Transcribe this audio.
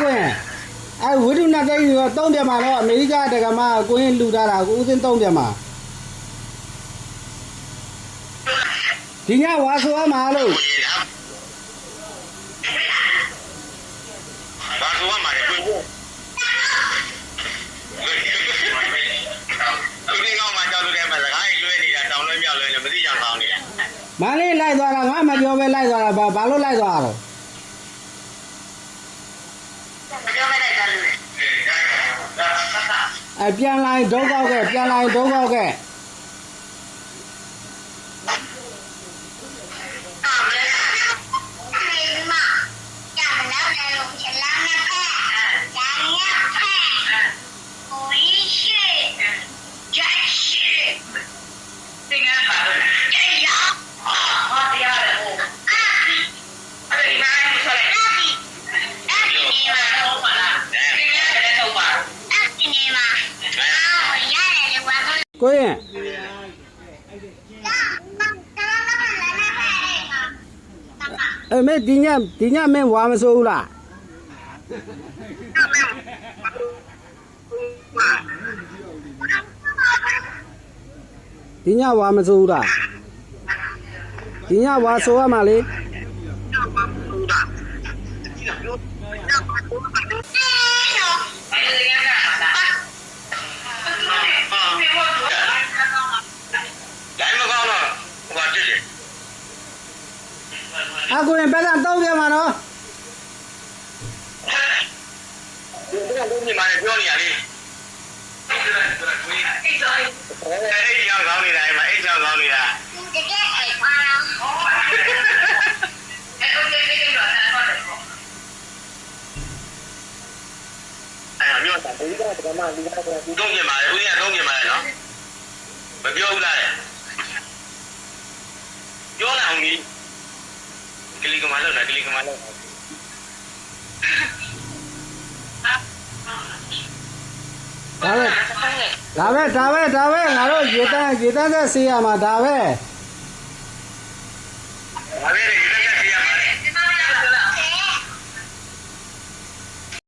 ကွင်းဝိတုနာသိန်းရော3ပြန်မှာတော့အမေရိကတက္ကမကိုင်းလူထားတာကိုဦးစင်း3ပြန်မှာဒီညဝါဆိုရမှာလို့ဝါဆိုရမှာလေကိုဒီကောင်မှကြောက်လို့တဲ့မှာစကားကြီးလွဲနေတာတောင်းလွဲမြောက်လွဲနေမသိကြအောင်နေတာမလေးလိုက်သွားတာငါမပြောပဲလိုက်သွားတာဘာလို့လိုက်သွားတာပြန်လိုက်ဒုက္ခခဲ့ပြန်လိုက်ဒုက္ခခဲ့ကိုရင်မေဒီညမင်းဝါမစိုးဘူးလားဒီညဝါမစိုးဘူးလားဒီညဝါဆိုရမှာလေကိုရင်ပဲတော့3ပြန်မှာနော်ဒီကတော့ဒီမှာပြောနေရလေအဲ့ရောက်ကောင်းနေတာအဲ့မှာအဲ့ရောက်ကောင်းနေတာတကယ်အဲ့ပါလားအဲ့တော့ဒီကိစ္စတော့အဲ့တော့အဲ့မျိုးတာဒီကတော့ကမှဒီကတော့3ပြန်ပါလေဦးကြီးက3ပြန်ပါလေနော်မပြောဘူးလားပြောလာအောင်ကြီးကလေးကမလောက်လားကလေးကမလောက်ဒါပဲငါတို့ရေတန်းသက်ဆေးရမှာဒါပဲဒါပဲရေတန်း